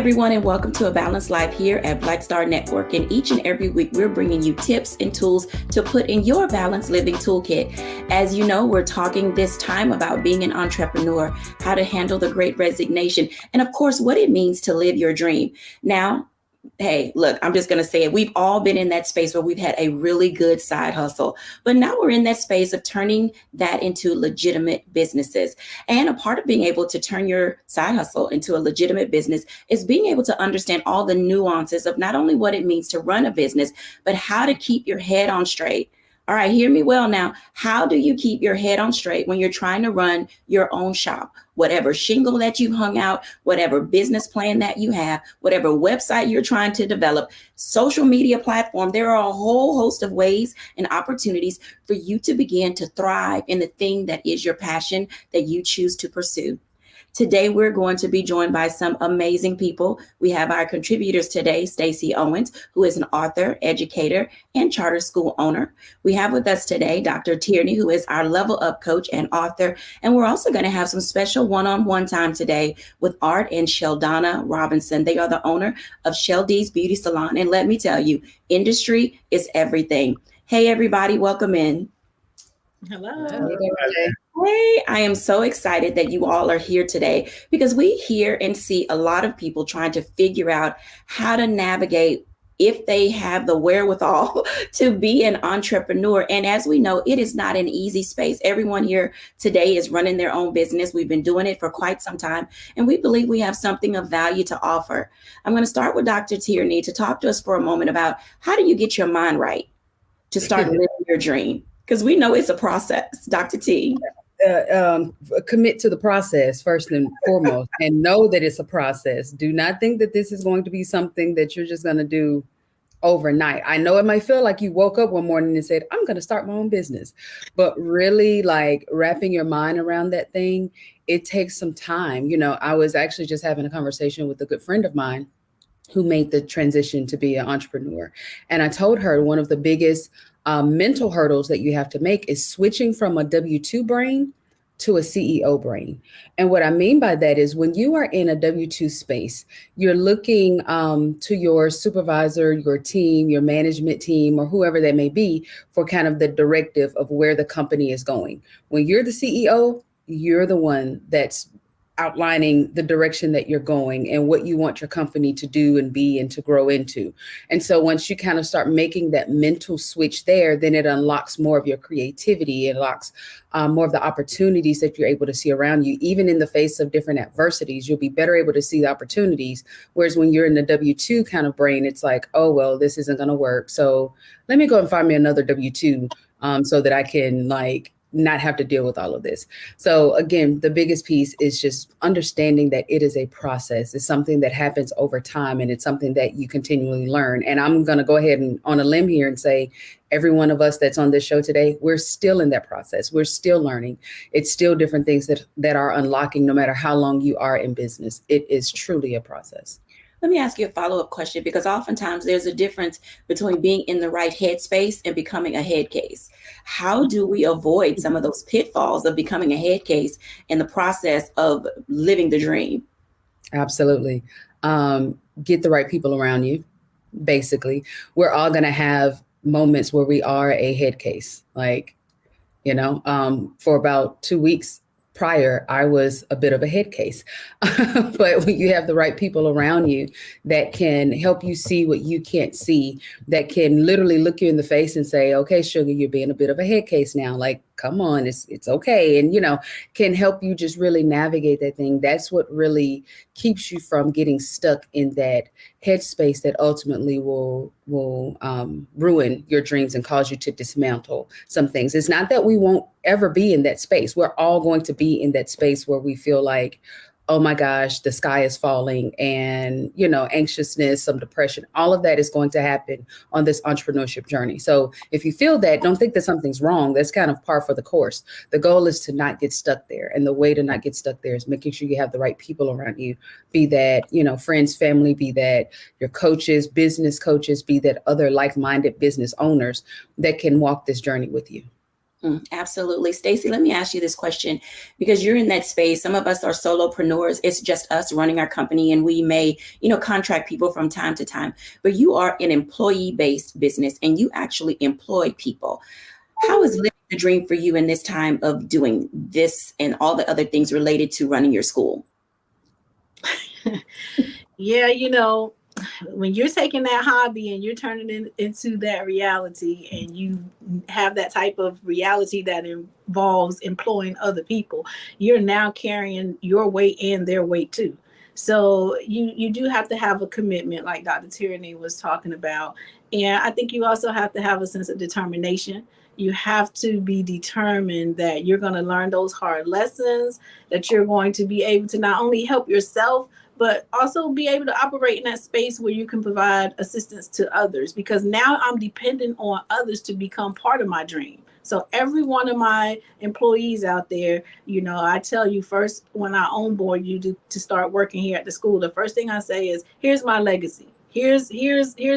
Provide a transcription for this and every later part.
everyone, and welcome to A Balanced Life here at Black Star Network. And each and every week, we're bringing you tips and tools to put in your balanced living toolkit. As you know, we're talking this time about being an entrepreneur, how to handle the great resignation, and of course, what it means to live your dream. Now, hey, look, I'm just going to say it. We've all been in that space where we've had a really good side hustle, but now we're in that space of turning that into legitimate businesses. And a part of being able to turn your side hustle into a legitimate business is being able to understand all the nuances of not only what it means to run a business, but how to keep your head on straight. All right, hear me well now. How do you keep your head on straight when you're trying to run your own shop? Whatever shingle that you've hung out, whatever business plan that you have, whatever website you're trying to develop, social media platform, there are a whole host of ways and opportunities for you to begin to thrive in the thing that is your passion that you choose to pursue. Today, we're going to be joined by some amazing people. We have our contributors today, Stacey Owens, who is an author, educator, and charter school owner. We have with us today Dr. Tierney, who is our level up coach and author. And we're also going to have some special one-on-one time today with Art and Sheldana Robinson. They are the owner of Sheldee's Beauty Salon. And let me tell you, industry is everything. Hey, everybody, welcome in. Hello. Hey, I am so excited that you all are here today because we hear and see a lot of people trying to figure out how to navigate if they have the wherewithal to be an entrepreneur. And as we know, it is not an easy space. Everyone here today is running their own business. We've been doing it for quite some time, and we believe we have something of value to offer. I'm going to start with Dr. Tierney to talk to us for a moment about how do you get your mind right to start living your dream? Because we know it's a process. Dr. T. Commit to the process first and foremost, and know that it's a process. Do not think that this is going to be something that you're just going to do overnight. I know it might feel like you woke up one morning and said, I'm going to start my own business, but really like wrapping your mind around that thing, it takes some time. You know, I was actually just having a conversation with a good friend of mine who made the transition to be an entrepreneur. And I told her one of the biggest mental hurdles that you have to make is switching from a W-2 brain to a CEO brain. And what I mean by that is when you are in a W-2 space, you're looking to your supervisor, your team, your management team, or whoever that may be for kind of the directive of where the company is going. When you're the CEO, you're the one that's outlining the direction that you're going and what you want your company to do and be and to grow into. And so once you kind of start making that mental switch there, then it unlocks more of your creativity. It unlocks more of the opportunities that you're able to see around you. Even in the face of different adversities, you'll be better able to see the opportunities. Whereas when you're in the W-2 kind of brain, it's like, oh, well, this isn't going to work. So let me go and find me another W-2 so that I can not have to deal with all of this. So again, the biggest piece is just understanding that it is a process. It's something that happens over time, and it's something that you continually learn. And I'm going to go ahead and on a limb here and say, every one of us that's on this show today, we're still in that process. We're still learning. It's still different things that are unlocking no matter how long you are in business. It is truly a process. Let me ask you a follow-up question, because oftentimes there's a difference between being in the right headspace and becoming a head case. How do we avoid some of those pitfalls of becoming a head case in the process of living the dream? Absolutely. Get the right people around you. Basically, we're all going to have moments where we are a head case. For about 2 weeks prior, I was a bit of a head case, but when you have the right people around you that can help you see what you can't see, that can literally look you in the face and say, okay, sugar, you're being a bit of a head case now. Like, come on, it's okay. And, can help you just really navigate that thing. That's what really keeps you from getting stuck in that headspace that ultimately will ruin your dreams and cause you to dismantle some things. It's not that we won't ever be in that space. We're all going to be in that space where we feel like, oh my gosh, the sky is falling, and, anxiousness, some depression, all of that is going to happen on this entrepreneurship journey. So if you feel that, don't think that something's wrong. That's kind of par for the course. The goal is to not get stuck there. And the way to not get stuck there is making sure you have the right people around you, be that, friends, family, be that your coaches, business coaches, be that other like-minded business owners that can walk this journey with you. Absolutely. Stacey, let me ask you this question because you're in that space. Some of us are solopreneurs. It's just us running our company and we may, contract people from time to time, but you are an employee-based business and you actually employ people. How is living the dream for you in this time of doing this and all the other things related to running your school? Yeah, when you're taking that hobby and you're turning it into that reality, and you have that type of reality that involves employing other people, you're now carrying your weight and their weight too. So you do have to have a commitment, like Dr. Tierney was talking about. And I think you also have to have a sense of determination. You have to be determined that you're going to learn those hard lessons, that you're going to be able to not only help yourself, but also be able to operate in that space where you can provide assistance to others, because now I'm dependent on others to become part of my dream. So every one of my employees out there, I tell you first, when I onboard you to start working here at the school, the first thing I say is, here's my legacy. Here's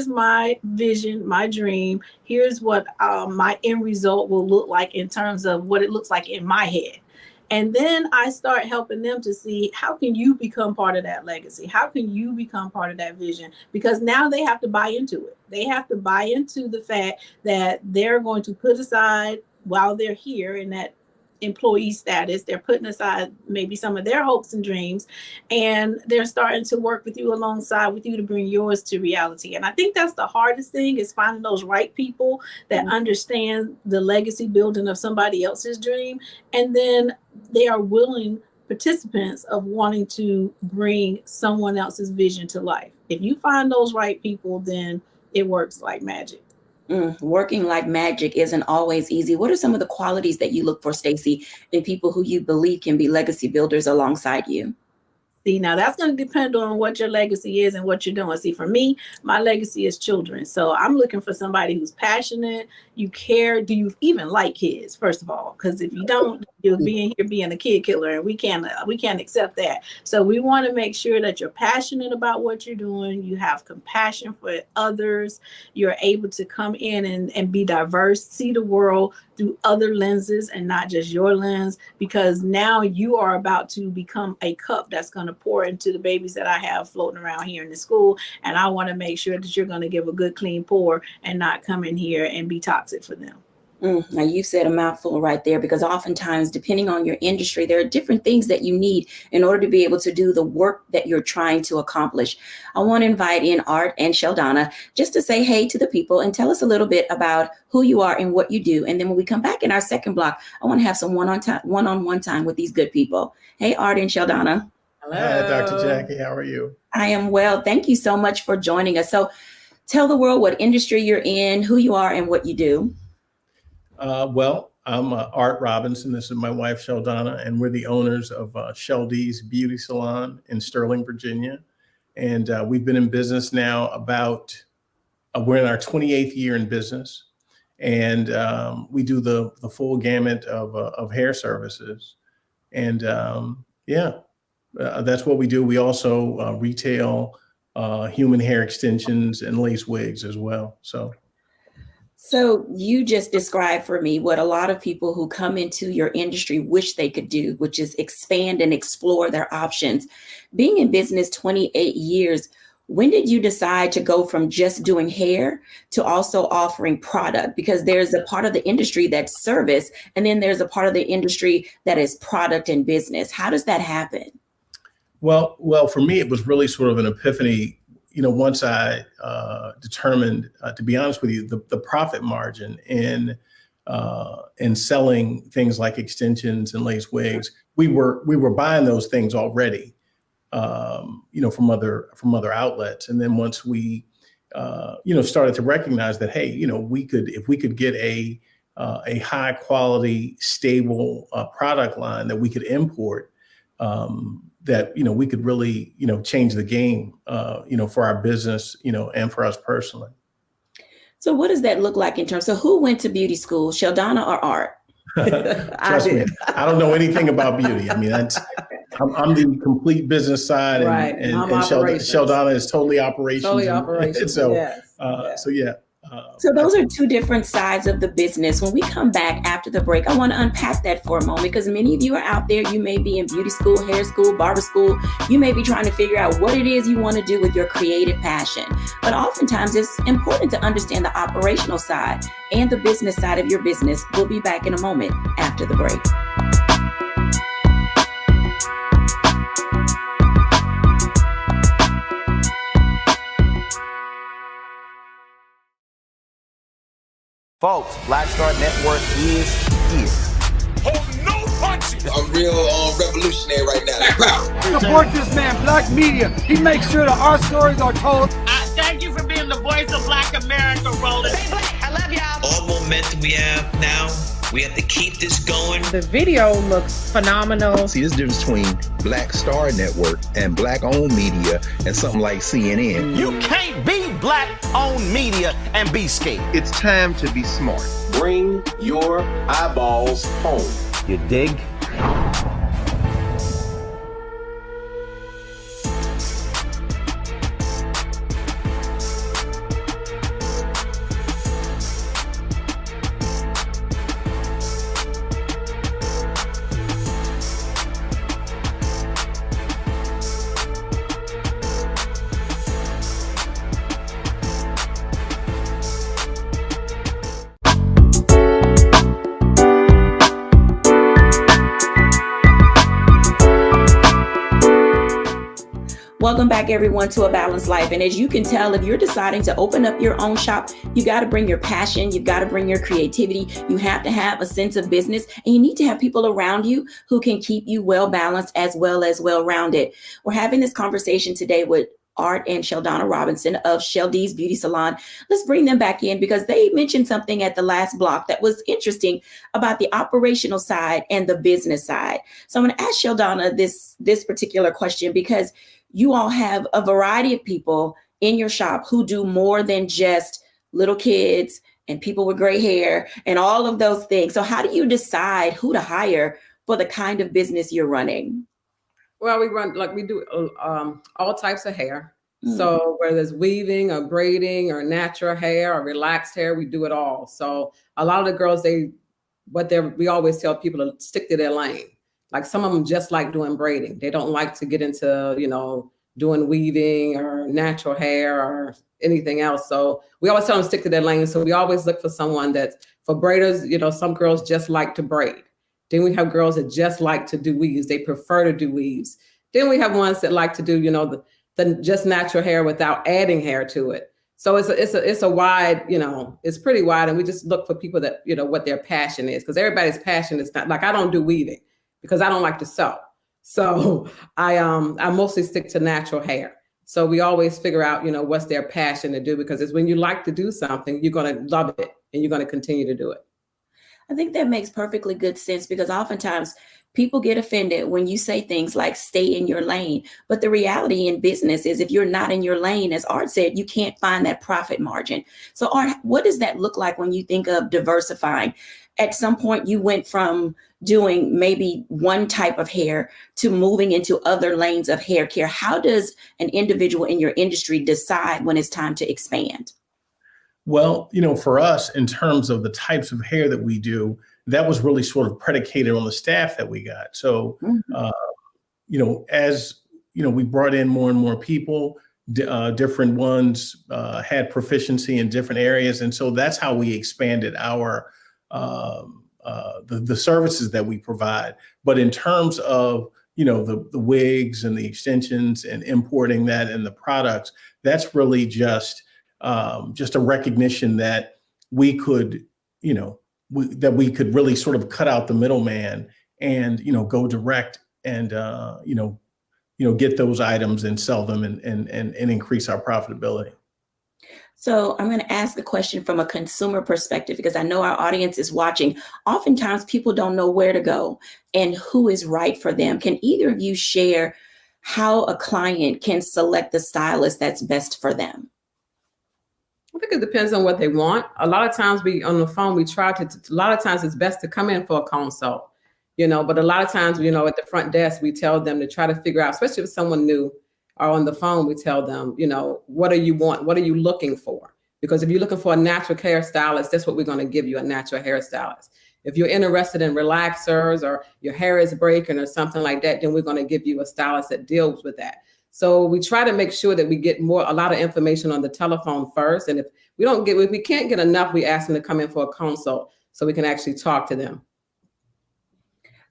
my vision, my dream. Here's what my end result will look like in terms of what it looks like in my head. And then I start helping them to see, how can you become part of that legacy? How can you become part of that vision? Because now they have to buy into it. They have to buy into the fact that they're going to put aside, while they're here in that employee status, they're putting aside maybe some of their hopes and dreams, and they're starting to work with you, alongside with you, to bring yours to reality. And I think that's the hardest thing, is finding those right people that understand the legacy building of somebody else's dream, and then they are willing participants of wanting to bring someone else's vision to life. If you find those right people, then it works like magic. Working like magic isn't always easy. What are some of the qualities that you look for, Stacey, in people who you believe can be legacy builders alongside you? See, now that's going to depend on what your legacy is and what you're doing. See, for me, my legacy is children. So I'm looking for somebody who's passionate. You care. Do you even like kids, first of all? Because if you don't, you'll be in here being a kid killer, and we can't accept that. So we want to make sure that you're passionate about what you're doing. You have compassion for others. You're able to come in and be diverse, see the world through other lenses and not just your lens, because now you are about to become a cup that's going to pour into the babies that I have floating around here in the school. And I want to make sure that you're going to give a good, clean pour and not come in here and be toxic for them. Now you said a mouthful right there, because oftentimes, depending on your industry, there are different things that you need in order to be able to do the work that you're trying to accomplish. I want to invite in Art and Sheldana just to say hey to the people and tell us a little bit about who you are and what you do. And then when we come back in our second block, I want to have some one-on-one time with these good people. Hey, Art and Sheldana. Hello. Hi, Dr. Jacquie. How are you? I am well. Thank you so much for joining us. So tell the world what industry you're in, who you are, and what you do. Well, I'm Art Robinson. This is my wife, Sheldana, and we're the owners of Sheldy's Beauty Salon in Sterling, Virginia. And we've been in business now we're in our 28th year in business. And we do the full gamut of hair services. And that's what we do. We also retail human hair extensions and lace wigs as well. So you just described for me what a lot of people who come into your industry wish they could do, which is expand and explore their options. Being in business 28 years, when did you decide to go from just doing hair to also offering product? Because there's a part of the industry that's service, and then there's a part of the industry that is product and business. How does that happen? Well, for me, it was really sort of an epiphany. Once I determined, to be honest with you, the profit margin in selling things like extensions and lace wigs, we were buying those things already, from other outlets. And then once we, started to recognize that, hey, if we could get a high quality, stable product line that we could import, that, we could really, change the game, for our business, and for us personally. So what does that look like in terms of who went to beauty school, Sheldana or Art? Trust me, I don't know anything about beauty. I mean, I'm the complete business side, and Sheldana is totally operations. Totally operations. So, yes. So yeah, So those are two different sides of the business. When we come back after the break, I want to unpack that for a moment because many of you are out there. You may be in beauty school, hair school, barber school. You may be trying to figure out what it is you want to do with your creative passion. But oftentimes it's important to understand the operational side and the business side of your business. We'll be back in a moment after the break. Folks, Black Star Network is here. Oh, no punches! I'm real revolutionary right now. Support this man, Black Media. He makes sure that our stories are told. Thank you for being the voice of Black America, Roland. Stay black. I love y'all. All momentum we have now, we have to keep this going. The video looks phenomenal. See, there's a difference between Black Star Network and Black-owned media and something like CNN. You can't be Black-owned media and be scared. It's time to be smart. Bring your eyeballs home. You dig? Welcome back, everyone, to A Balanced Life. And as you can tell, if you're deciding to open up your own shop, you got to bring your passion. You've got to bring your creativity. You have to have a sense of business, and you need to have people around you who can keep you well balanced as well-rounded. We're having this conversation today with Art and Sheldana Robinson of Sheldie's Beauty Salon. Let's bring them back in because they mentioned something at the last block that was interesting about the operational side and the business side. So I'm going to ask Sheldana this particular question because you all have a variety of people in your shop who do more than just little kids and people with gray hair and all of those things. So how do you decide who to hire for the kind of business you're running? Well, we do all types of hair. So whether it's weaving or braiding or natural hair or relaxed hair, we do it all. So a lot of the girls, we always tell people to stick to their lane. Like some of them just like doing braiding. They don't like to get into, doing weaving or natural hair or anything else. So we always tell them to stick to their lane. So we always look for someone for braiders, some girls just like to braid. Then we have girls that just like to do weaves. They prefer to do weaves. Then we have ones that like to do, the just natural hair without adding hair to it. So it's a wide, it's pretty wide. And we just look for people that, what their passion is. Because everybody's passion is not, like I don't do weaving because I don't like to sew. So I mostly stick to natural hair. So we always figure out, what's their passion to do, because it's when you like to do something, you're going to love it and you're going to continue to do it. I think that makes perfectly good sense because oftentimes people get offended when you say things like stay in your lane. But the reality in business is if you're not in your lane, as Art said, you can't find that profit margin. So Art, what does that look like when you think of diversifying? At some point, you went from doing maybe one type of hair to moving into other lanes of hair care. How does an individual in your industry decide when it's time to expand? Well, for us, in terms of the types of hair that we do, that was really sort of predicated on the staff that we got. So, as we brought in more and more people, different ones had proficiency in different areas, and so that's how we expanded our the services that we provide. But in terms of the wigs and the extensions and importing that and the products, that's really just a recognition that we could, that we could really sort of cut out the middleman and, go direct and, get those items and sell them and increase our profitability. So I'm going to ask a question from a consumer perspective, because I know our audience is watching. Oftentimes people don't know where to go and who is right for them. Can either of you share how a client can select the stylist that's best for them? I think it depends on what they want. A lot of times on the phone, a lot of times it's best to come in for a consult, but a lot of times, at the front desk, we tell them to try to figure out, especially if someone new or on the phone, we tell them, what do you want? What are you looking for? Because if you're looking for a natural hairstylist, that's what we're going to give you, a natural hairstylist. If you're interested in relaxers or your hair is breaking or something like that, then we're going to give you a stylist that deals with that. So we try to make sure that we get a lot of information on the telephone first. And if we can't get enough, we ask them to come in for a consult so we can actually talk to them.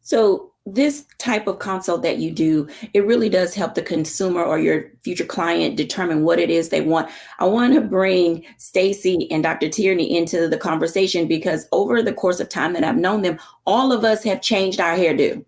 So this type of consult that you do, it really does help the consumer or your future client determine what it is they want. I want to bring Stacey and Dr. Tierney into the conversation because over the course of time that I've known them, all of us have changed our hairdo.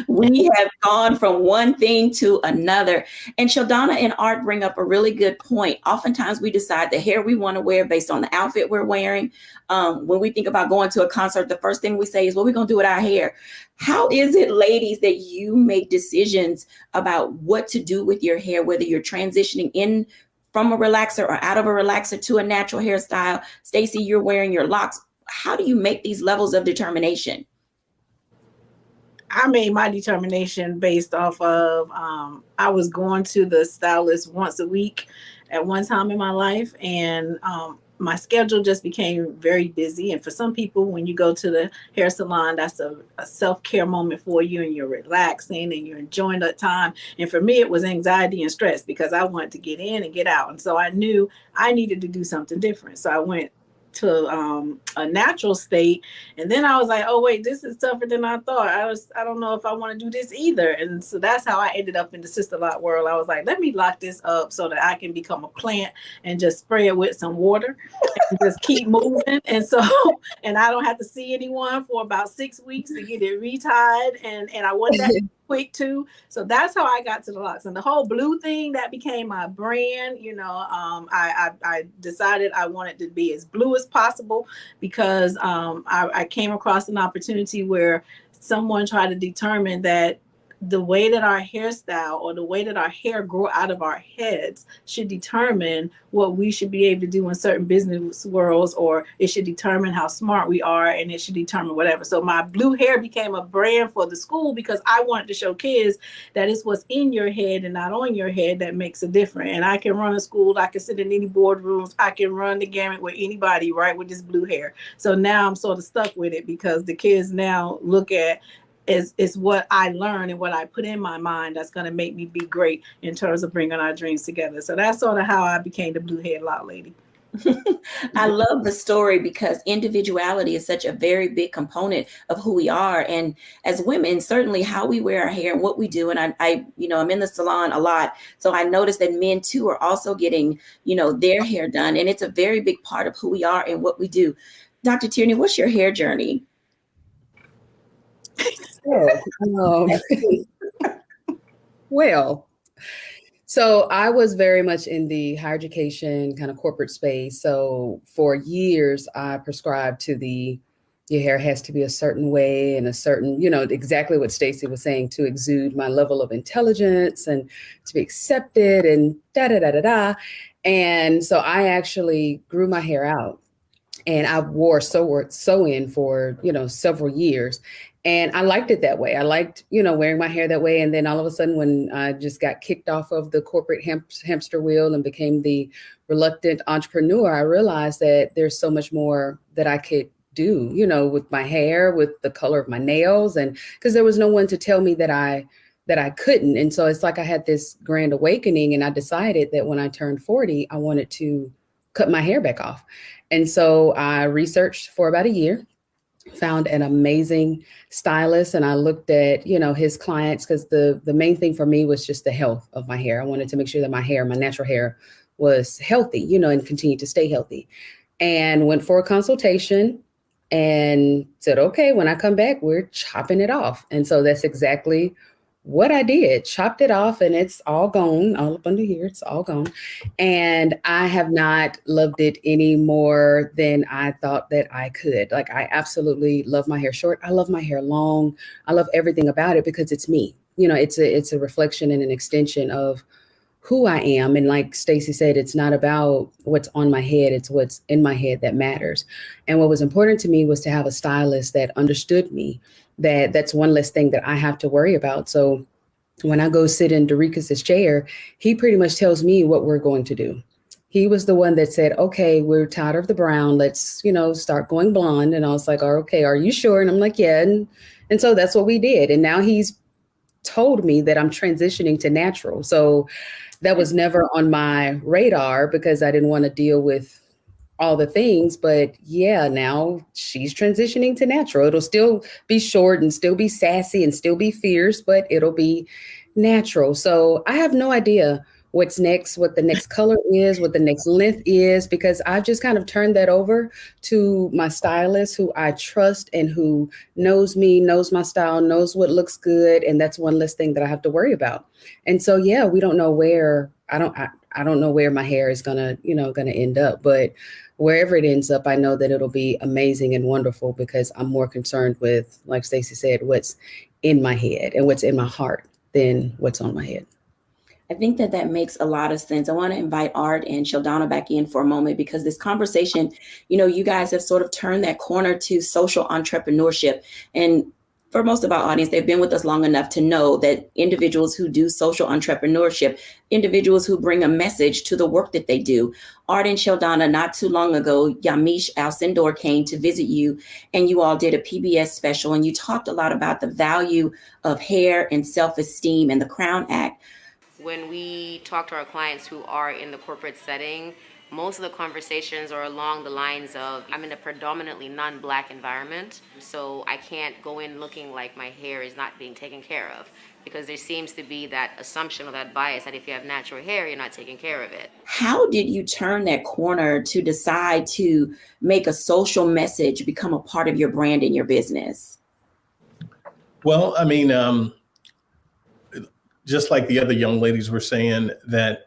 We have gone from one thing to another. And Sheldonna and Art bring up a really good point. Oftentimes we decide the hair we want to wear based on the outfit we're wearing. When we think about going to a concert, the first thing we say is, what are we going to do with our hair? How is it, ladies, that you make decisions about what to do with your hair, whether you're transitioning in from a relaxer or out of a relaxer to a natural hairstyle? Stacey, you're wearing your locks. How do you make these levels of determination? I made my determination based off of, I was going to the stylist once a week at one time in my life. And my schedule just became very busy. And for some people, when you go to the hair salon, that's a self-care moment for you, and you're relaxing and you're enjoying that time. And for me, it was anxiety and stress because I wanted to get in and get out. And so I knew I needed to do something different. So I went to a natural state, and then I was like, oh wait, this is tougher than I thought. I don't know if I want to do this either. And so that's how I ended up in the Sister Lot world. I was like, let me lock this up so that I can become a plant and just spray it with some water and just keep moving. And so, and I don't have to see anyone for about 6 weeks to get it retied. And I want that quick too. So that's how I got to the locks. And the whole blue thing, that became my brand. You know, I decided I wanted to be as blue as possible because I came across an opportunity where someone tried to determine that the way that our hairstyle or the way that our hair grow out of our heads should determine what we should be able to do in certain business worlds, or it should determine how smart we are, and it should determine whatever. So my blue hair became a brand for the school because I wanted to show kids that it's what's in your head and not on your head that makes a difference. And I can run a school, I can sit in any boardrooms, I can run the gamut with anybody, right, with this blue hair. So now I'm sort of stuck with it because the kids now look at is what I learned and what I put in my mind that's going to make me be great in terms of bringing our dreams together. So that's sort of how I became the Blue Head Lot Lady. I love the story because individuality is such a very big component of who we are. And as women, certainly how we wear our hair and what we do. And I I'm in the salon a lot. So I noticed that men too are also getting, their hair done. And it's a very big part of who we are and what we do. Dr. Tierney, what's your hair journey? Well, so I was very much in the higher education kind of corporate space. So for years, I prescribed to your hair has to be a certain way and a certain, exactly what Stacey was saying, to exude my level of intelligence and to be accepted and da-da-da-da-da. And so I actually grew my hair out, and I wore sew-in for, several years. And I liked it that way. I liked, wearing my hair that way. And then all of a sudden, when I just got kicked off of the corporate hamster wheel and became the reluctant entrepreneur, I realized that there's so much more that I could do, with my hair, with the color of my nails. And because there was no one to tell me that I couldn't. And so it's like I had this grand awakening, and I decided that when I turned 40, I wanted to cut my hair back off. And so I researched for about a year, found an amazing stylist, and I looked at, his clients, because the main thing for me was just the health of my hair. I wanted to make sure that my hair, my natural hair, was healthy, and continue to stay healthy. And went for a consultation and said, okay, when I come back, we're chopping it off. And so that's exactly what I did. Chopped it off, and it's all gone, all up under here. It's all gone. And I have not loved it any more than I thought that I could. Like, I absolutely love my hair short. I love my hair long. I love everything about it because it's me. It's a reflection and an extension of who I am. And like Stacey said, it's not about what's on my head. It's what's in my head that matters. And what was important to me was to have a stylist that understood me, that's one less thing that I have to worry about. So when I go sit in Dorica's chair, he pretty much tells me what we're going to do. he was the one that said, okay, we're tired of the brown. Let's, start going blonde. And I was like, oh, okay, are you sure? And I'm like, yeah. And so that's what we did. And now he's told me that I'm transitioning to natural. So that was never on my radar because I didn't want to deal with all the things. But yeah, now she's transitioning to natural. It'll still be short and still be sassy and still be fierce, but it'll be natural. So I have no idea what's next, what the next color is, what the next length is, because I've just kind of turned that over to my stylist who I trust and who knows me, knows my style, knows what looks good. And that's one less thing that I have to worry about. And so, yeah, we don't know where, I don't know where my hair is gonna end up, but wherever it ends up, I know that it'll be amazing and wonderful because I'm more concerned with, like Stacey said, what's in my head and what's in my heart than what's on my head. I think that makes a lot of sense. I want to invite Art and Sheldana back in for a moment because this conversation, you guys have sort of turned that corner to social entrepreneurship. And for most of our audience, they've been with us long enough to know that individuals who do social entrepreneurship, individuals who bring a message to the work that they do. Art and Sheldana, not too long ago, Yamiche Alcindor came to visit you and you all did a PBS special and you talked a lot about the value of hair and self-esteem and the Crown Act. When we talk to our clients who are in the corporate setting, most of the conversations are along the lines of, I'm in a predominantly non-Black environment, so I can't go in looking like my hair is not being taken care of, because there seems to be that assumption or that bias that if you have natural hair, you're not taking care of it. How did you turn that corner to decide to make a social message become a part of your brand and your business? Well, I mean, just like the other young ladies were saying, that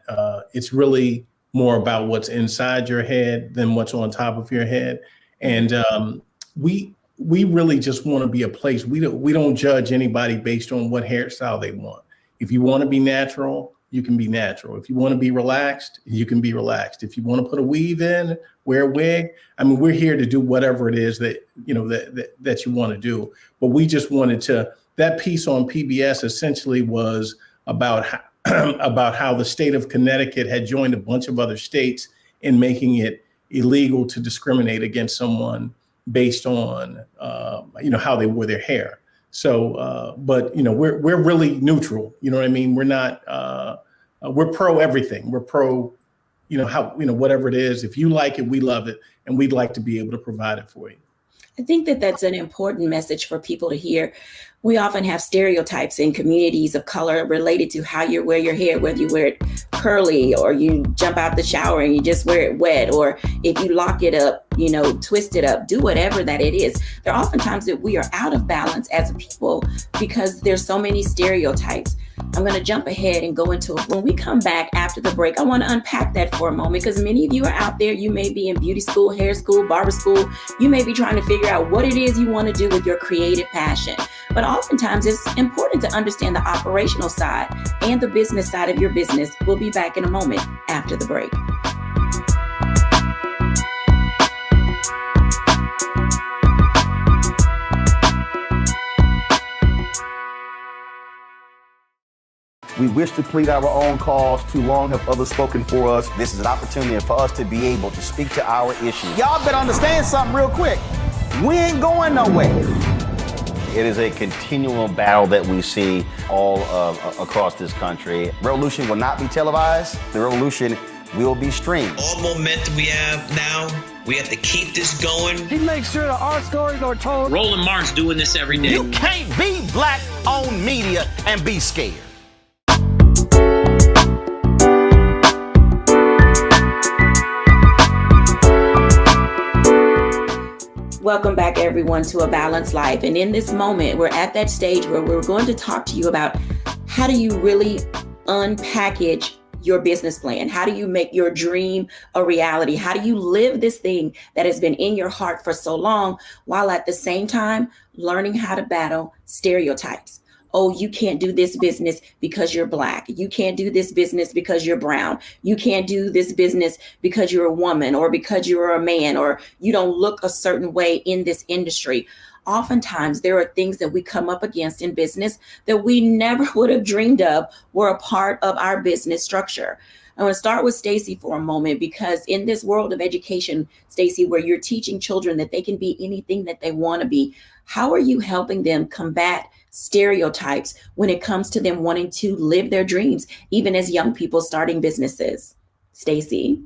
it's really more about what's inside your head than what's on top of your head. And we really just want to be a place. We don't judge anybody based on what hairstyle they want. If you want to be natural, you can be natural. If you want to be relaxed, you can be relaxed. If you want to put a weave in, wear a wig. I mean, we're here to do whatever it is that that you want to do. But we just wanted to. That piece on PBS essentially was about how the state of Connecticut had joined a bunch of other states in making it illegal to discriminate against someone based on how they wore their hair. So, but we're really neutral. You know what I mean? We're not. We're pro everything. We're pro, whatever it is. If you like it, we love it, and we'd like to be able to provide it for you. I think that's an important message for people to hear. We often have stereotypes in communities of color related to how you wear your hair, whether you wear it curly or you jump out the shower and you just wear it wet, or if you lock it up, twist it up, do whatever that it is. There are often times that we are out of balance as a people because there's so many stereotypes. I'm going to jump ahead and go into it. When we come back after the break, I want to unpack that for a moment because many of you are out there. You may be in beauty school, hair school, barber school. You may be trying to figure out what it is you want to do with your creative passion. But oftentimes it's important to understand the operational side and the business side of your business. We'll be back in a moment after the break. We wish to plead our own cause. Too long have others spoken for us. This is an opportunity for us to be able to speak to our issues. Y'all better understand something real quick. We ain't going nowhere. It is a continual battle that we see all across this country. Revolution will not be televised. The revolution will be streamed. All momentum we have now, we have to keep this going. He makes sure that our stories are told. Roland Martin's doing this every day. You can't be Black-owned media and be scared. Welcome back, everyone, to A Balanced Life. And in this moment, we're at that stage where we're going to talk to you about how do you really unpackage your business plan? How do you make your dream a reality? How do you live this thing that has been in your heart for so long, while at the same time learning how to battle stereotypes? Oh, you can't do this business because you're Black. You can't do this business because you're brown. You can't do this business because you're a woman or because you're a man or you don't look a certain way in this industry. Oftentimes, there are things that we come up against in business that we never would have dreamed of were a part of our business structure. I want to start with Stacey for a moment, because in this world of education, Stacey, where you're teaching children that they can be anything that they want to be, how are you helping them combat stereotypes when it comes to them wanting to live their dreams, even as young people starting businesses? Stacey?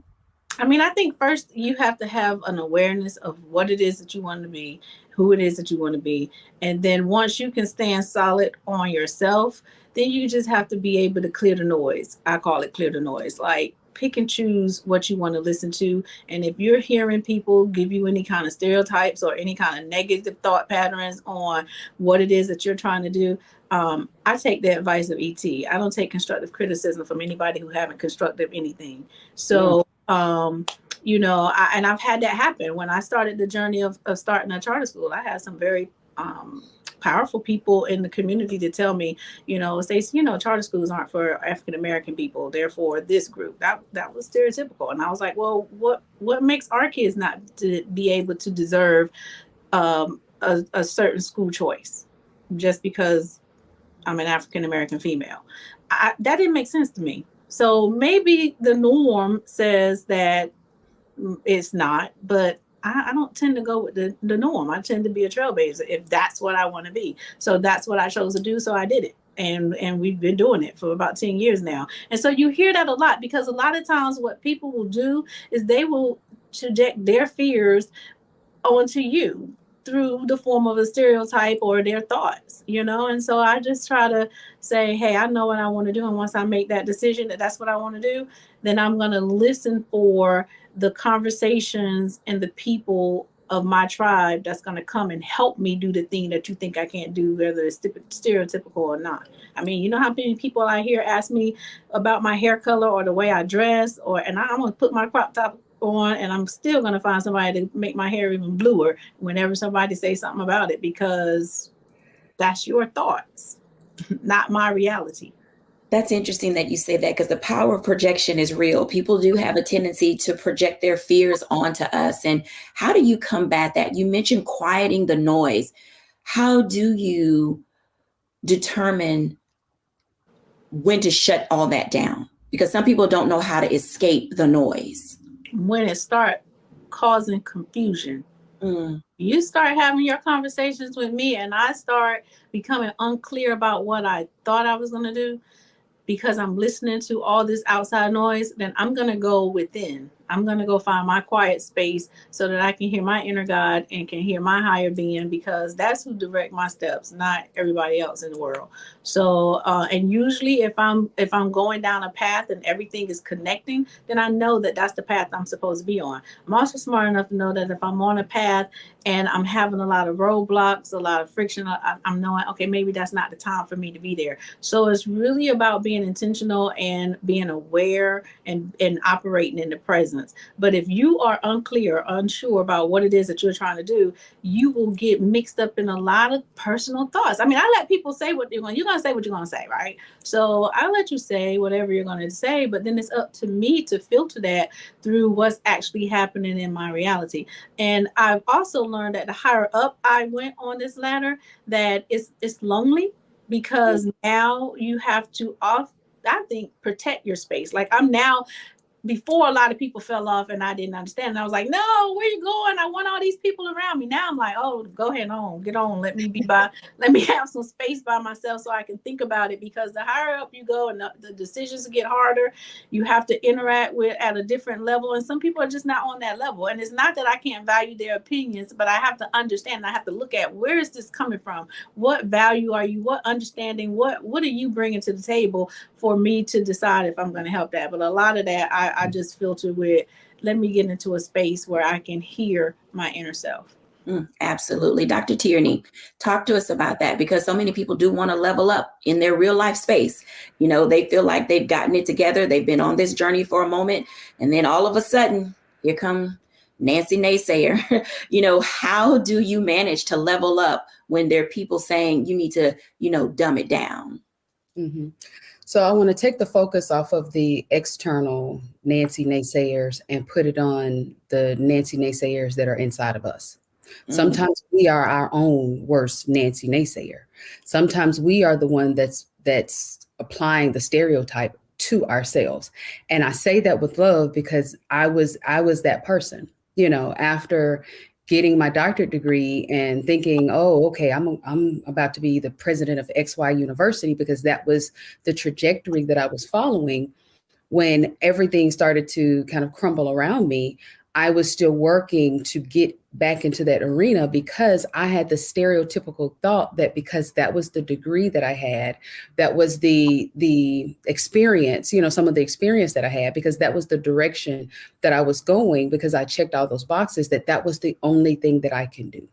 I mean, I think first you have to have an awareness of what it is that you want to be, who it is that you want to be. And then once you can stand solid on yourself, then you just have to be able to clear the noise. I call it clear the noise. Like, pick and choose what you want to listen to. And if you're hearing people give you any kind of stereotypes or any kind of negative thought patterns on what it is that you're trying to do, I take the advice of ET. I don't take constructive criticism from anybody who haven't constructed anything. So, you know, and I've had that happen. When I started the journey of starting a charter school, I had some very powerful people in the community to tell me, you know, Stacey, you know, charter schools aren't for African American people, they're for this group. That was stereotypical. And I was like, well, what makes our kids not to be able to deserve a certain school choice just because I'm an African American female? That didn't make sense to me. So maybe the norm says that it's not, but I don't tend to go with the norm. I tend to be a trailblazer if that's what I want to be. So that's what I chose to do. So I did it. And we've been doing it for about 10 years now. And so you hear that a lot, because a lot of times what people will do is they will project their fears onto you through the form of a stereotype or their thoughts, you know? And so I just try to say, hey, I know what I want to do. And once I make that decision that that's what I want to do, then I'm going to listen for the conversations and the people of my tribe that's going to come and help me do the thing that you think I can't do, whether it's stereotypical or not. I mean, you know how many people I hear ask me about my hair color or the way I dress, and I'm going to put my crop top on and I'm still going to find somebody to make my hair even bluer whenever somebody says something about it, because that's your thoughts, not my reality. That's interesting that you say that, because the power of projection is real. People do have a tendency to project their fears onto us. And how do you combat that? You mentioned quieting the noise. How do you determine when to shut all that down? Because some people don't know how to escape the noise. When it starts causing confusion. You start having your conversations with me and I start becoming unclear about what I thought I was going to do because I'm listening to all this outside noise, then I'm going to go within. I'm going to go find my quiet space so that I can hear my inner God and can hear my higher being, because that's who direct my steps, not everybody else in the world. So, and usually if I'm going down a path and everything is connecting, then I know that that's the path I'm supposed to be on. I'm also smart enough to know that if I'm on a path and I'm having a lot of roadblocks, a lot of friction, I'm knowing, okay, maybe that's not the time for me to be there. So it's really about being intentional and being aware and operating in the presence. But if you are unclear, unsure about what it is that you're trying to do, you will get mixed up in a lot of personal thoughts. I mean, I let people say what you're going to say what you're going to say, right? So I let you say whatever you're going to say, but then it's up to me to filter that through what's actually happening in my reality. And I've also learned that the higher up I went on this ladder, that it's lonely, because now you have to I think, protect your space. Like I'm now, before a lot of people fell off and I didn't understand. And I was like, no, where you going? I want all these people around me. Now I'm like, oh, go ahead on, get on. Let me have some space by myself so I can think about it, because the higher up you go and the decisions get harder, you have to interact with at a different level. And some people are just not on that level. And it's not that I can't value their opinions, but I have to understand, I have to look at, where is this coming from? What value are you, what understanding, what are you bringing to the table for me to decide if I'm going to help that? But a lot of that, I just filter with, let me get into a space where I can hear my inner self. Absolutely. Dr. Tierney, talk to us about that, because so many people do want to level up in their real life space. You know, they feel like they've gotten it together. They've been on this journey for a moment. And then all of a sudden, here come Nancy Naysayer. You know, how do you manage to level up when there are people saying you need to, dumb it down? Mm-hmm. So I want to take the focus off of the external Nancy naysayers and put it on the Nancy naysayers that are inside of us. Mm-hmm. Sometimes we are our own worst Nancy naysayer. Sometimes we are the one that's applying the stereotype to ourselves. And I say that with love because I was that person, you know, after getting my doctorate degree and thinking, oh, okay, I'm about to be the president of XY University, because that was the trajectory that I was following. When everything started to kind of crumble around me, I was still working to get back into that arena because I had the stereotypical thought that because that was the degree that I had, that was the experience, you know, some of the experience that I had, because that was the direction that I was going, because I checked all those boxes, that was the only thing that I can do,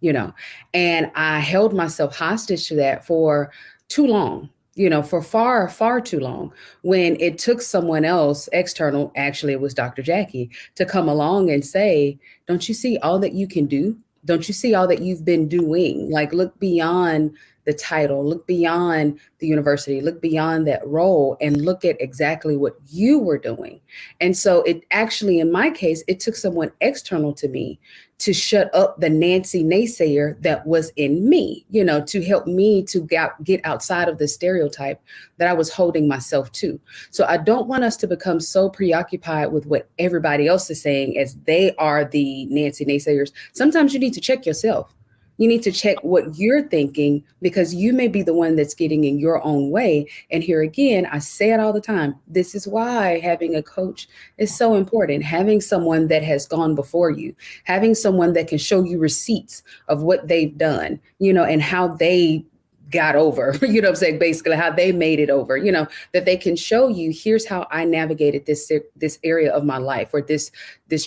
you know. And I held myself hostage to that for too long. You know, for far, far too long, when it took someone else external, actually it was Dr. Jacquie, to come along and say, don't you see all that you can do? Don't you see all that you've been doing? Like, look beyond the title, look beyond the university, look beyond that role, and look at exactly what you were doing. And so it actually, in my case, it took someone external to me to shut up the Nancy naysayer that was in me, you know, to help me to get outside of the stereotype that I was holding myself to. So I don't want us to become so preoccupied with what everybody else is saying as they are the Nancy naysayers. Sometimes you need to check yourself. You need to check what you're thinking, because you may be the one that's getting in your own way. And here again, I say it all the time. This is why having a coach is so important. Having someone that has gone before you, having someone that can show you receipts of what they've done, you know, and how they got over, you know what I'm saying? Basically how they made it over, you know, that they can show you, here's how I navigated this area of my life, or this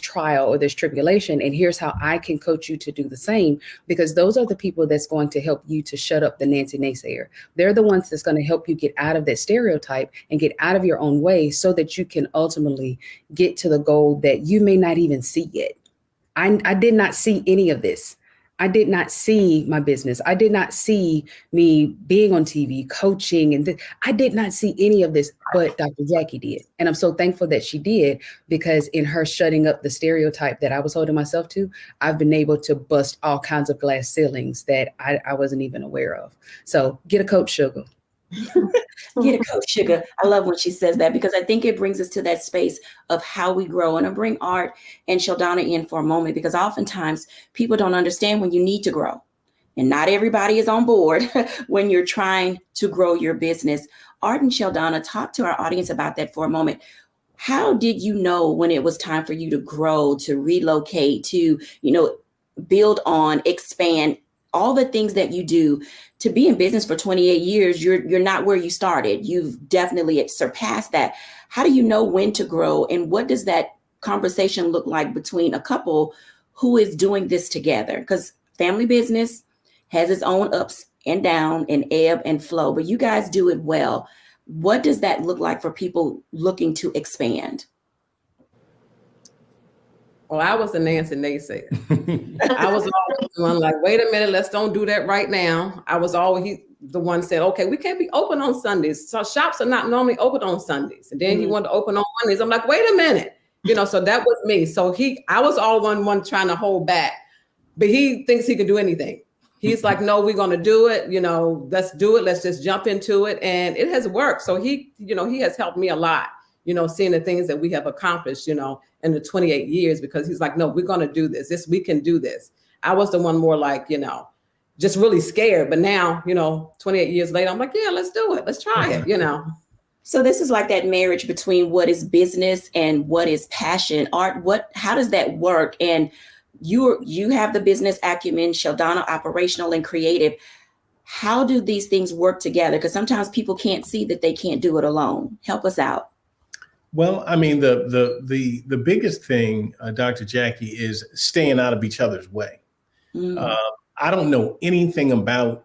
trial or this tribulation. And here's how I can coach you to do the same, because those are the people that's going to help you to shut up the Nancy naysayer. They're the ones that's going to help you get out of that stereotype and get out of your own way, so that you can ultimately get to the goal that you may not even see yet. I did not see any of this. I did not see my business. I did not see me being on TV, coaching, and I did not see any of this, but Dr. Jacquie did. And I'm so thankful that she did, because in her shutting up the stereotype that I was holding myself to, I've been able to bust all kinds of glass ceilings that I wasn't even aware of. So get a coach, sugar. Get a coach, sugar. I love when she says that, because I think it brings us to that space of how we grow. And I bring Art and Sheldana in for a moment, because oftentimes people don't understand when you need to grow. And not everybody is on board when you're trying to grow your business. Art and Sheldana, talk to our audience about that for a moment. How did you know when it was time for you to grow, to relocate, to, you know, build on, expand, all the things that you do? To be in business for 28 years, you're not where you started. You've definitely surpassed that. How do you know when to grow, and what does that conversation look like between a couple who is doing this together? Because family business has its own ups and down and ebb and flow, but you guys do it well. What does that look like for people looking to expand? Well, I was a Nancy naysayer. I was always the one like, wait a minute, let's don't do that right now. I was always the one said, okay, we can't be open on Sundays. So shops are not normally open on Sundays. And then he wanted to open on Mondays. I'm like, wait a minute. You know, so that was me. So I was all one trying to hold back, but he thinks he can do anything. He's like, no, we're going to do it. You know, let's do it. Let's just jump into it. And it has worked. So he has helped me a lot, you know, seeing the things that we have accomplished, you know, in the 28 years, because he's like, no, we're going to do this. We can do this. I was the one more like, you know, just really scared. But now, you know, 28 years later, I'm like, yeah, let's do it. Let's try it, you know. So this is like that marriage between what is business and what is passion. Art, how does that work? And you have the business acumen, Sheldana operational and creative. How do these things work together? Because sometimes people can't see that they can't do it alone. Help us out. Well, I mean, the biggest thing, Dr. Jacquie, is staying out of each other's way. I don't know anything about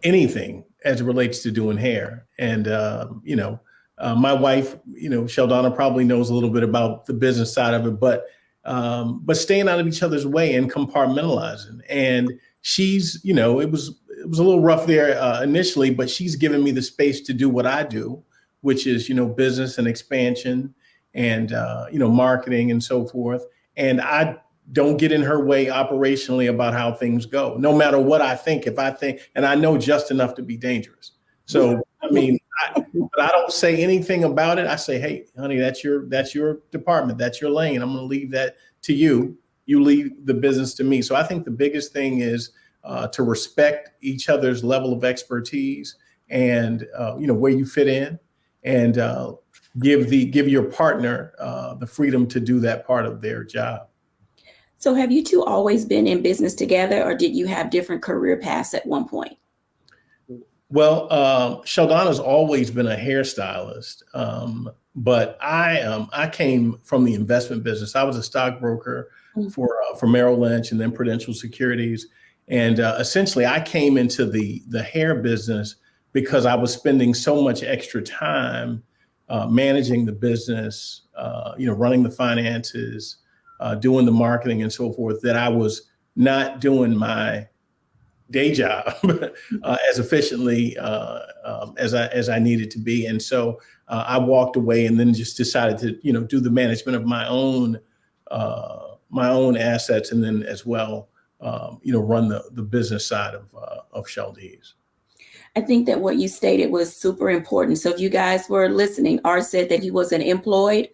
anything as it relates to doing hair. And, my wife, Sheldana probably knows a little bit about the business side of it, but staying out of each other's way and compartmentalizing. And she's, it was a little rough there initially, but she's given me the space to do what I do, which is, business and expansion and, marketing and so forth. And I don't get in her way operationally about how things go, no matter what I think. And I know just enough to be dangerous. So I mean, but I don't say anything about it. I say, hey, honey, that's your department. That's your lane. I'm going to leave that to you. You leave the business to me. So I think the biggest thing is to respect each other's level of expertise and, where you fit in, and give your partner the freedom to do that part of their job. So have you two always been in business together, or did you have different career paths at one point? Well, Sheldana's always been a hairstylist, but I came from the investment business. I was a stockbroker for Merrill Lynch and then Prudential Securities, and essentially I came into the hair business because I was spending so much extra time managing the business, running the finances, doing the marketing and so forth, that I was not doing my day job as efficiently as I needed to be. And so I walked away and then just decided to, do the management of my own assets, and then as well, run the business side of Sheld's. I think that what you stated was super important. So if you guys were listening, Art said that he was an employed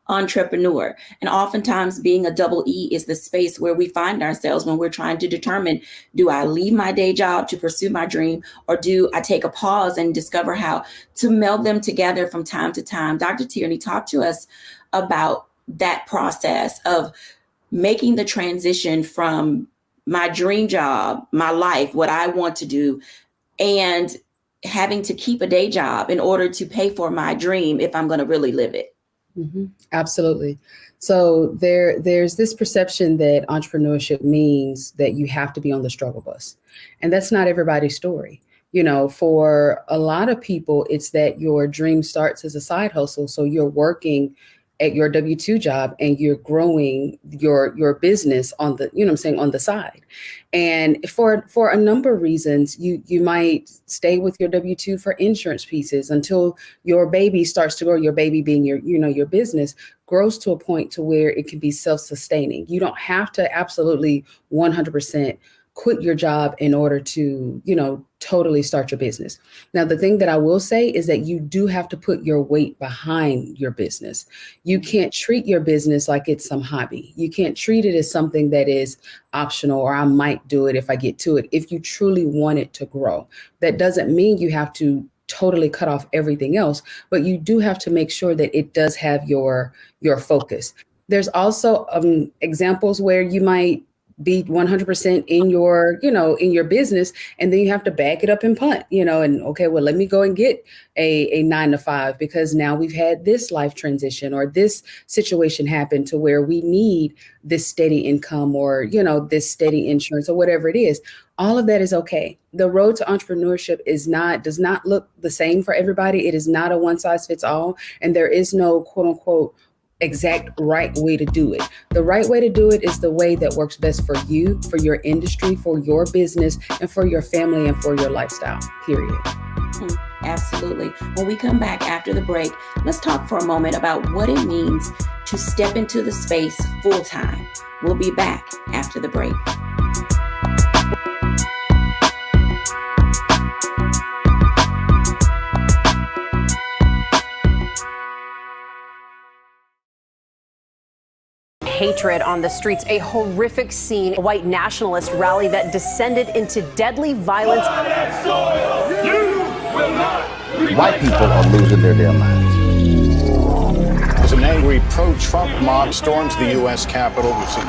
entrepreneur. And oftentimes being a double E is the space where we find ourselves when we're trying to determine, do I leave my day job to pursue my dream, or do I take a pause and discover how to meld them together from time to time? Dr. Tierney, talk to us about that process of making the transition from my dream job, my life, what I want to do, and having to keep a day job in order to pay for my dream if I'm going to really live it. Mm-hmm. Absolutely. So there's this perception that entrepreneurship means that you have to be on the struggle bus. And that's not everybody's story. For a lot of people, it's that your dream starts as a side hustle. So you're working at your W-2 job and you're growing your business on the, on the side. And for a number of reasons, you might stay with your W-2 for insurance pieces until your baby starts to grow, your baby being your business grows to a point to where it can be self-sustaining. You don't have to absolutely 100% quit your job in order to, totally start your business. Now, the thing that I will say is that you do have to put your weight behind your business. You can't treat your business like it's some hobby. You can't treat it as something that is optional, or I might do it if I get to it. If you truly want it to grow, that doesn't mean you have to totally cut off everything else, but you do have to make sure that it does have your focus. There's also examples where you might be 100% in your business, and then you have to back it up and punt, and okay, well, let me go and get a 9 to 5 because now we've had this life transition or this situation happen to where we need this steady income or, this steady insurance or whatever it is. All of that is okay. The road to entrepreneurship does not look the same for everybody. It is not a one size fits all. And there is no quote unquote exact right way to do it. The right way to do it is the way that works best for you, for your industry, for your business, and for your family and for your lifestyle, period. Absolutely. When we come back after the break, let's talk for a moment about what it means to step into the space full time. We'll be back after the break. Hatred on the streets, a horrific scene, a white nationalist rally that descended into deadly violence. White people are losing their damn minds. As an angry pro-Trump mob storms the U.S. Capitol, we've seen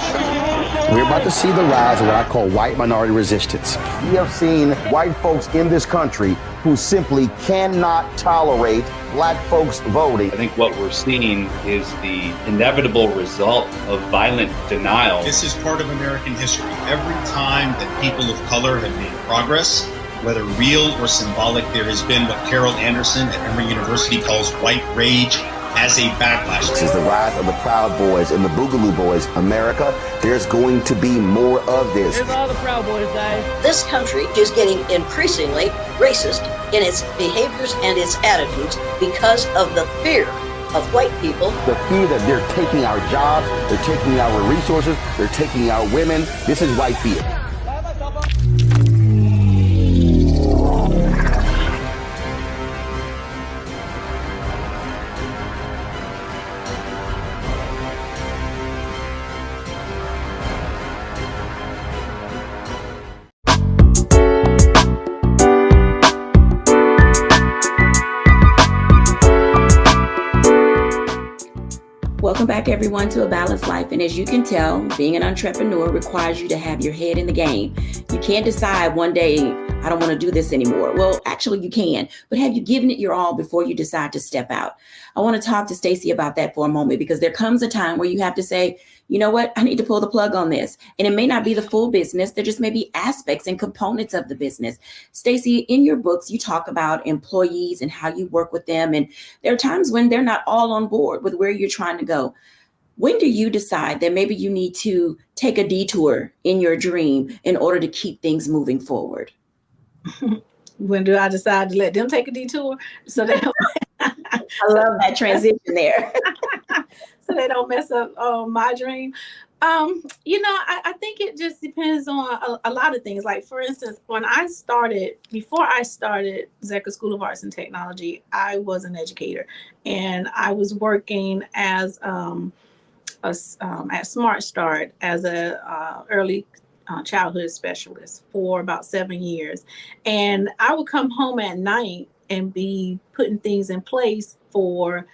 We're about to see the rise of what I call white minority resistance. We have seen white folks in this country who simply cannot tolerate black folks voting. I think what we're seeing is the inevitable result of violent denial. This is part of American history. Every time that people of color have made progress, whether real or symbolic, there has been what Carol Anderson at Emory University calls white rage as a backlash. This is the rise of the Proud Boys and the Boogaloo Boys. America, there's going to be more of this. Here's all the Proud Boys, guys. This country is getting increasingly racist in its behaviors and its attitudes because of the fear of white people. The fear that they're taking our jobs, they're taking our resources, they're taking our women. This is white fear. Welcome back, everyone, to A Balanced Life. And as you can tell, being an entrepreneur requires you to have your head in the game. You can't decide one day, I don't want to do this anymore. Well, actually you can, but have you given it your all before you decide to step out? I want to talk to Stacey about that for a moment, because there comes a time where you have to say, you know what, I need to pull the plug on this. And it may not be the full business. There just may be aspects and components of the business. Stacey, in your books, you talk about employees and how you work with them. And there are times when they're not all on board with where you're trying to go. When do you decide that maybe you need to take a detour in your dream in order to keep things moving forward? When do I decide to let them take a detour so they don't I love that transition there. so they don't mess up my dream? I think it just depends on a lot of things. Like, for instance, before I started Jacquie School of Arts and Technology, I was an educator, and I was working as at Smart Start as a early childhood specialist for about 7 years. And I would come home at night and be putting things in place for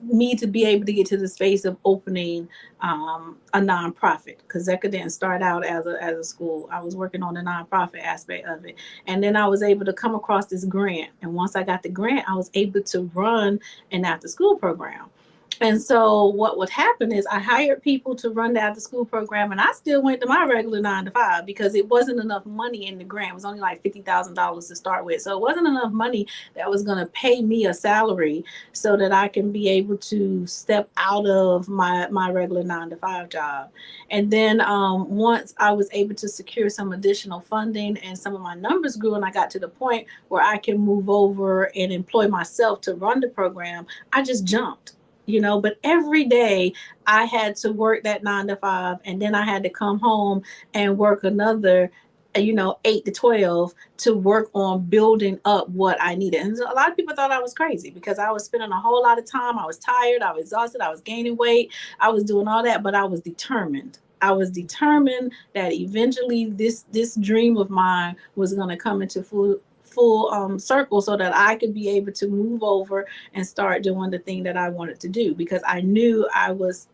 me to be able to get to the space of opening a nonprofit, because Jacquie didn't start out as a school. I was working on the nonprofit aspect of it. And then I was able to come across this grant. And once I got the grant, I was able to run an after school program. And so what would happen is I hired people to run the after school program, and I still went to my regular 9 to 5 because it wasn't enough money in the grant. It was only like $50,000 to start with. So it wasn't enough money that was going to pay me a salary so that I can be able to step out of my regular 9 to 5 job. And then once I was able to secure some additional funding and some of my numbers grew and I got to the point where I can move over and employ myself to run the program, I just jumped. But every day I had to work that 9 to 5, and then I had to come home and work another, 8 to 12 to work on building up what I needed. And a lot of people thought I was crazy because I was spending a whole lot of time. I was tired. I was exhausted. I was gaining weight. I was doing all that, but I was determined. I was determined that eventually this dream of mine was going to come into full circle so that I could be able to move over and start doing the thing that I wanted to do, because I knew I was,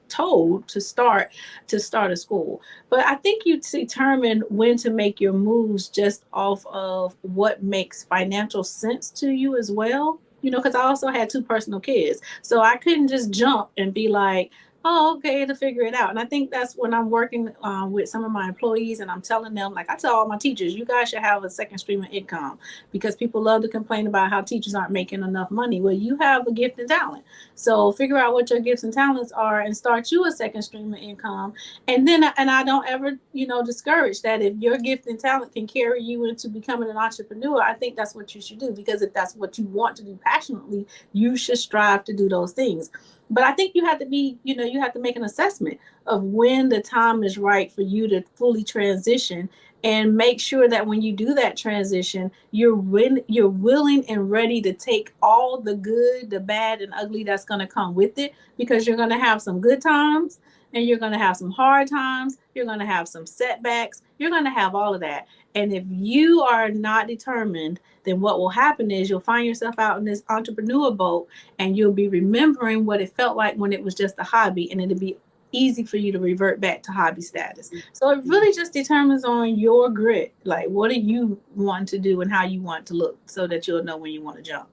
told to start a school. But I think you determine when to make your moves just off of what makes financial sense to you as well. Because I also had 2 personal kids. So I couldn't just jump and be like, oh, okay, to figure it out. And I think that's when I'm working with some of my employees and I'm telling them, like I tell all my teachers, you guys should have a second stream of income, because people love to complain about how teachers aren't making enough money. Well, you have a gift and talent. So figure out what your gifts and talents are and start you a second stream of income. And I don't ever, discourage that. If your gift and talent can carry you into becoming an entrepreneur, I think that's what you should do, because if that's what you want to do passionately, you should strive to do those things. But I think you have to be, you have to make an assessment of when the time is right for you to fully transition, and make sure that when you do that transition, you're willing and ready to take all the good, the bad, and ugly that's going to come with it, because you're going to have some good times and you're going to have some hard times. You're going to have some setbacks. You're going to have all of that. And if you are not determined, then what will happen is you'll find yourself out in this entrepreneur boat, and you'll be remembering what it felt like when it was just a hobby, and it'll be easy for you to revert back to hobby status. So it really just determines on your grit. Like, what do you want to do and how you want to look, so that you'll know when you want to jump.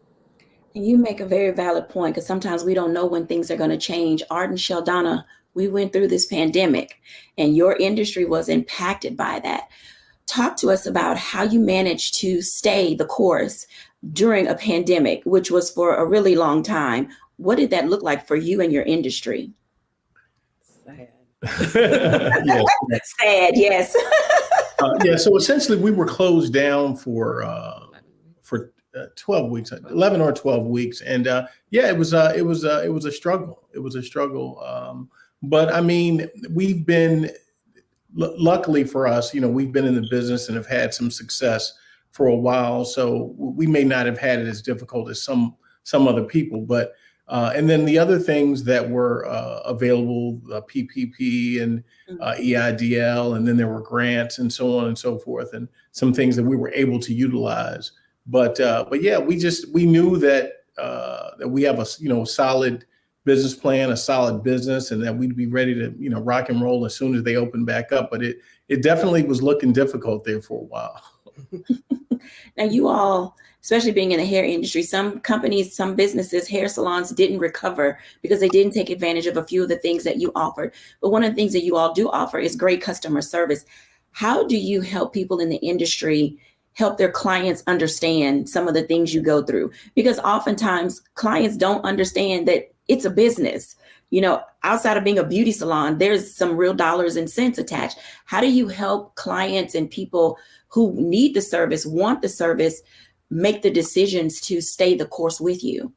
And you make a very valid point, because sometimes we don't know when things are going to change. Art and Sheldana, we went through this pandemic and your industry was impacted by that. Talk to us about how you managed to stay the course during a pandemic, which was for a really long time. What did that look like for you and your industry? Sad. Yes. Sad, yes. So essentially we were closed down for 12 weeks, 11 or 12 weeks. And it was a struggle. It was a struggle. But I mean, we've been, luckily for us, we've been in the business and have had some success for a while. So we may not have had it as difficult as some other people, but and then the other things that were available, PPP and EIDL, and then there were grants and so on and so forth, and some things that we were able to utilize. But yeah, we knew that that we have a solid business plan, a solid business, and that we'd be ready to rock and roll as soon as they open back up. But it definitely was looking difficult there for a while. Now, you all, especially being in the hair industry, some companies, some businesses, hair salons didn't recover because they didn't take advantage of a few of the things that you offered. But one of the things that you all do offer is great customer service. How do you help people in the industry help their clients understand some of the things you go through? Because oftentimes clients don't understand that it's a business. Outside of being a beauty salon, there's some real dollars and cents attached. How do you help clients and people who need the service, want the service, make the decisions to stay the course with you?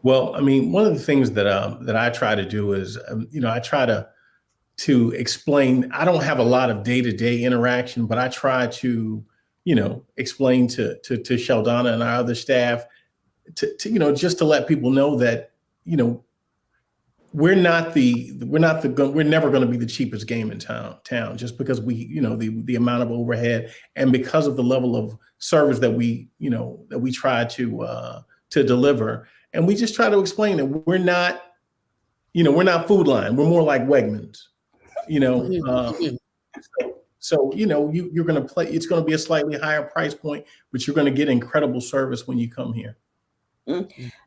Well, I mean, one of the things that I try to do is, I try to explain. I don't have a lot of day-to-day interaction, but I try to, explain to Sheldana and our other staff to just to let people know that, we're never going to be the cheapest game in town just because the amount of overhead and because of the level of service that we try to deliver. And we just try to explain that we're not Food Line. We're more like Wegmans, So you're going to play. It's going to be a slightly higher price point, but you're going to get incredible service when you come here.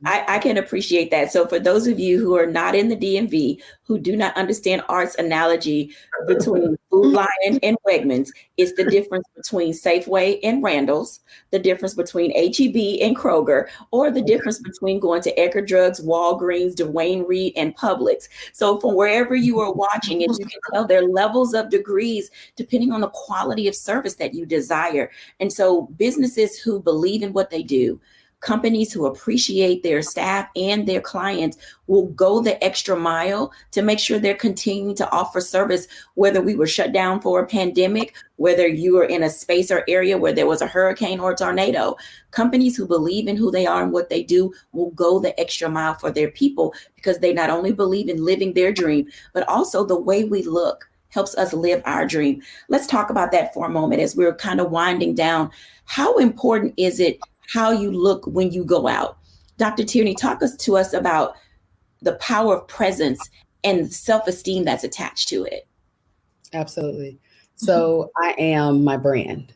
I can appreciate that. So for those of you who are not in the DMV, who do not understand Art's analogy between Food Lion and Wegmans, it's the difference between Safeway and Randall's, the difference between H-E-B and Kroger, or the difference between going to Edgar Drugs, Walgreens, Dwayne Reed, and Publix. So from wherever you are watching, as you can tell, there are levels of degrees depending on the quality of service that you desire. And so businesses who believe in what they do, companies who appreciate their staff and their clients will go the extra mile to make sure they're continuing to offer service, whether we were shut down for a pandemic, whether you are in a space or area where there was a hurricane or a tornado. Companies who believe in who they are and what they do will go the extra mile for their people because they not only believe in living their dream, but also the way we look helps us live our dream. Let's talk about that for a moment as we're kind of winding down. How important is it how you look when you go out? Dr. Tierney, talk to us about the power of presence and self-esteem that's attached to it. Absolutely. So I am my brand.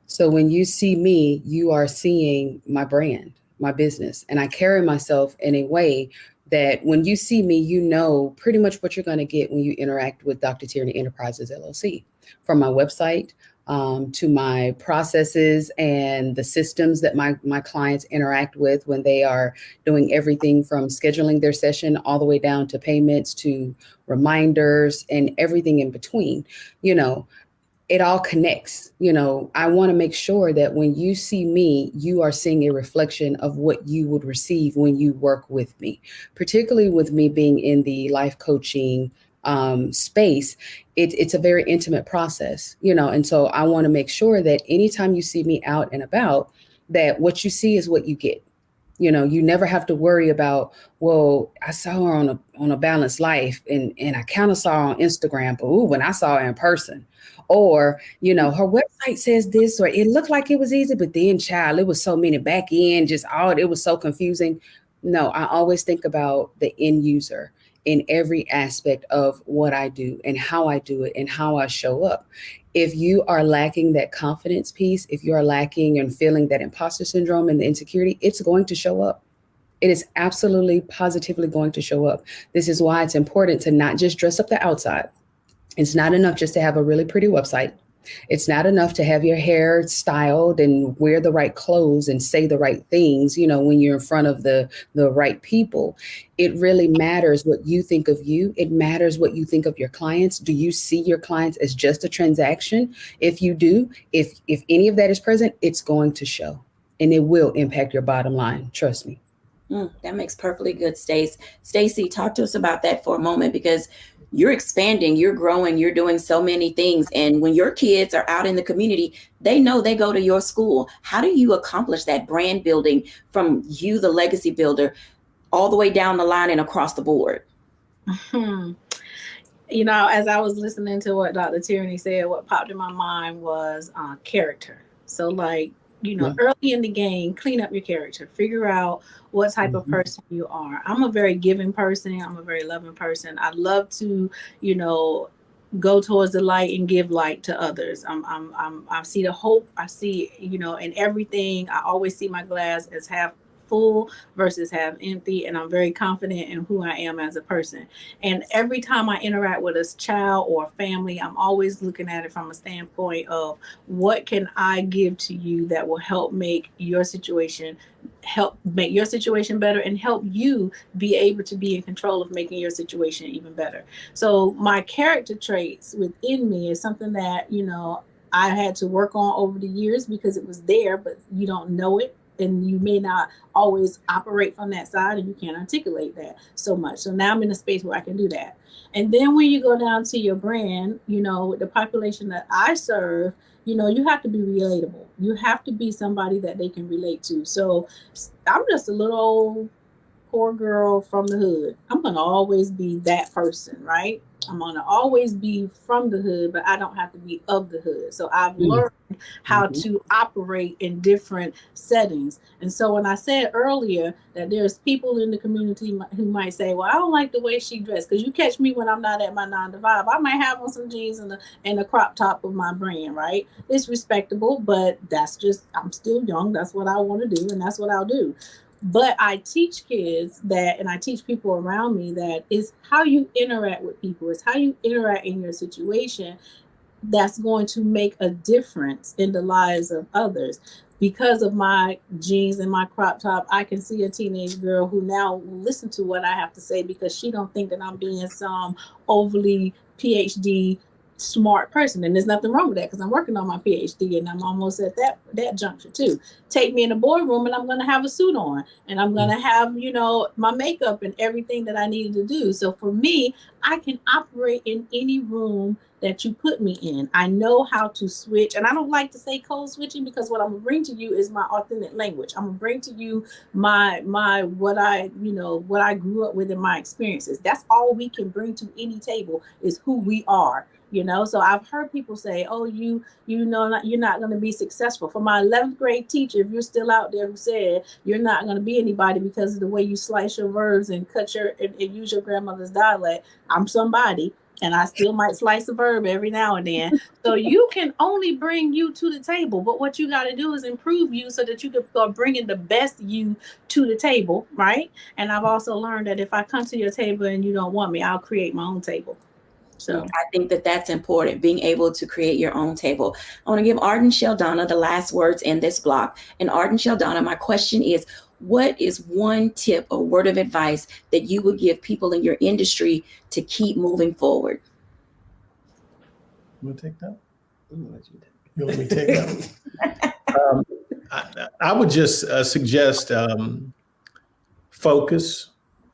So when you see me, you are seeing my brand, my business, and I carry myself in a way that when you see me, you know pretty much what you're going to get when you interact with Dr. Tierney Enterprises, LLC. From my website, to my processes and the systems that my clients interact with when they are doing everything from scheduling their session all the way down to payments to reminders and everything in between. It all connects. I want to make sure that when you see me, you are seeing a reflection of what you would receive when you work with me, particularly with me being in the life coaching space. It's a very intimate process, and so I want to make sure that anytime you see me out and about, that what you see is what you get. You never have to worry about, well, I saw her on a Balanced Life and I kind of saw her on Instagram, but when I saw her in person, or, her website says this, or it looked like it was easy, but then child, it was so many back end, it was so confusing. No, I always think about the end user in every aspect of what I do and how I do it and how I show up. If you are lacking that confidence piece, if you are lacking and feeling that imposter syndrome and the insecurity, it's going to show up. It is absolutely positively going to show up. This is why it's important to not just dress up the outside. It's not enough just to have a really pretty website. It's not enough to have your hair styled and wear the right clothes and say the right things, when you're in front of the right people. It really matters what you think of you. It matters what you think of your clients. Do you see your clients as just a transaction? If you do, if any of that is present, it's going to show and it will impact your bottom line. Trust me. That makes perfectly good, Stacey, talk to us about that for a moment, because you're expanding, you're growing, you're doing so many things. And when your kids are out in the community, they know they go to your school. How do you accomplish that brand building from you, the legacy builder, all the way down the line and across the board? As I was listening to what Dr. Tierney said, what popped in my mind was character. So early in the game, clean up your character, figure out what type of person you are. I'm a very giving person. I'm a very loving person. I love to, go towards the light and give light to others. I see the hope. I see, in everything. I always see my glass as half full versus half empty, and I'm very confident in who I am as a person. And every time I interact with a child or a family, I'm always looking at it from a standpoint of what can I give to you that will help make your situation better and help you be able to be in control of making your situation even better. So my character traits within me is something that, I had to work on over the years because it was there, but you don't know it. And you may not always operate from that side, and you can't articulate that so much. So now I'm in a space where I can do that. And then when you go down to your brand, with the population that I serve, you have to be relatable. You have to be somebody that they can relate to. So I'm just a little old poor girl from the hood. I'm going to always be that person, right? I'm going to always be from the hood, but I don't have to be of the hood. So I've learned how to operate in different settings. And so when I said earlier that there's people in the community who might say, well, I don't like the way she dressed, because you catch me when I'm not at my 9 to 5. I might have on some jeans and a crop top of my brand, right? It's respectable, but that's just, I'm still young. That's what I want to do, and that's what I'll do. But I teach kids that, and I teach people around me that is how you interact with people, is how you interact in your situation that's going to make a difference in the lives of others. Because of my jeans and my crop top, I can see a teenage girl who now will listen to what I have to say because she don't think that I'm being some overly PhD smart person. And there's nothing wrong with that because I'm working on my PhD and I'm almost at that juncture too. Take me in the boardroom and I'm going to have a suit on and I'm going to have, my makeup and everything that I needed to do. So for me, I can operate in any room that you put me in. I know how to switch, and I don't like to say code switching because what I'm gonna bring to you is my authentic language. I'm gonna bring to you my what I grew up with in my experiences. That's all we can bring to any table is who we are. So I've heard people say, oh, you're not going to be successful. For my 11th grade teacher, if you're still out there, who said you're not going to be anybody because of the way you slice your verbs and and use your grandmother's dialect, I'm somebody. And I still might slice a verb every now and then. So you can only bring you to the table. But what you got to do is improve you so that you can start bringing the best you to the table, right? And I've also learned that if I come to your table and you don't want me, I'll create my own table. So I think that that's important, being able to create your own table. I want to give Arden Sheldonna the last words in this block. And Arden Sheldonna, my question is, what is one tip or word of advice that you would give people in your industry to keep moving forward? You want to take that? You want me to take that? I would just suggest focus,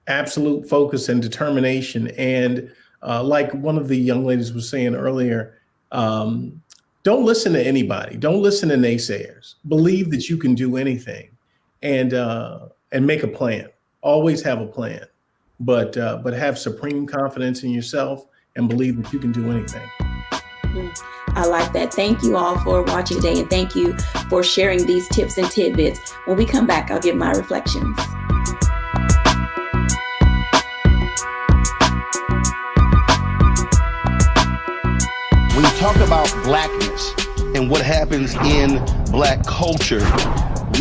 absolute focus and determination. And like one of the young ladies was saying earlier, don't listen to anybody. Don't listen to naysayers. Believe that you can do anything, and make a plan. Always have a plan, but have supreme confidence in yourself and believe that you can do anything. I like that. Thank you all for watching today, and thank you for sharing these tips and tidbits. When we come back, I'll give my reflections. When you talk about blackness and what happens in black culture,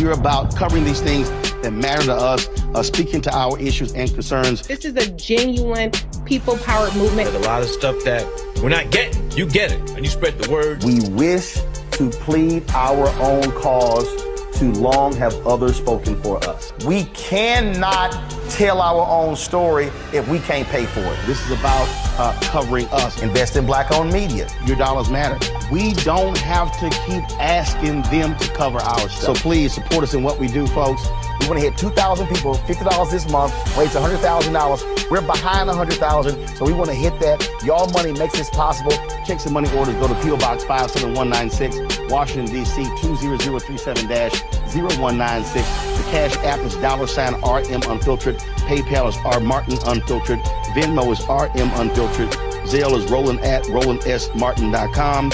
we're about covering these things that matter to us, speaking to our issues and concerns. This is a genuine people-powered movement. There's a lot of stuff that we're not getting. You get it, and you spread the word. We wish to plead our own cause. Too long have others spoken for us. We cannot tell our own story if we can't pay for it. This is about covering us. Invest in black-owned media. Your dollars matter. We don't have to keep asking them to cover our stuff. So please support us in what we do, folks. We want to hit 2,000 people, $50 this month, raise $100,000. We're behind 100,000, so we want to hit that. Y'all money makes this possible. Checks and money orders go to P.O. Box 57196, Washington, D.C. 20037-0196. The Cash App is $RM Unfiltered. PayPal is R Martin Unfiltered. Venmo is RM Unfiltered. Zelle is Roland at RolandSMartin.com.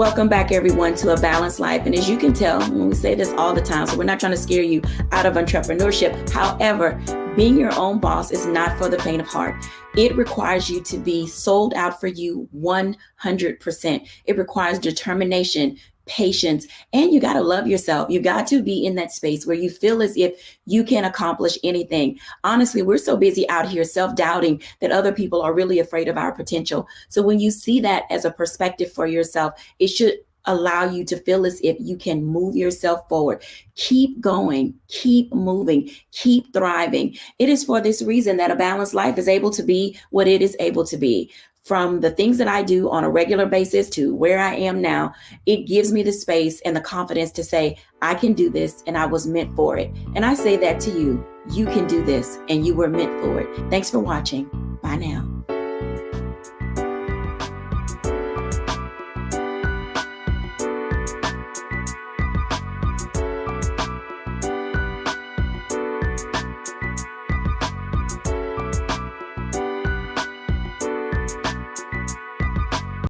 Welcome back, everyone, to A Balanced Life. And as you can tell, when we say this all the time, so we're not trying to scare you out of entrepreneurship. However, being your own boss is not for the faint of heart. It requires you to be sold out for you 100%. It requires determination, patience, and you got to love yourself. You got to be in that space where you feel as if you can accomplish anything. Honestly, we're so busy out here self-doubting that other people are really afraid of our potential. So when you see that as a perspective for yourself, it should allow you to feel as if you can move yourself forward. Keep going, keep moving, keep thriving. It is for this reason that A Balanced Life is able to be what it is able to be. From the things that I do on a regular basis to where I am now, it gives me the space and the confidence to say, I can do this and I was meant for it. And I say that to you, you can do this and you were meant for it. Thanks for watching. Bye now.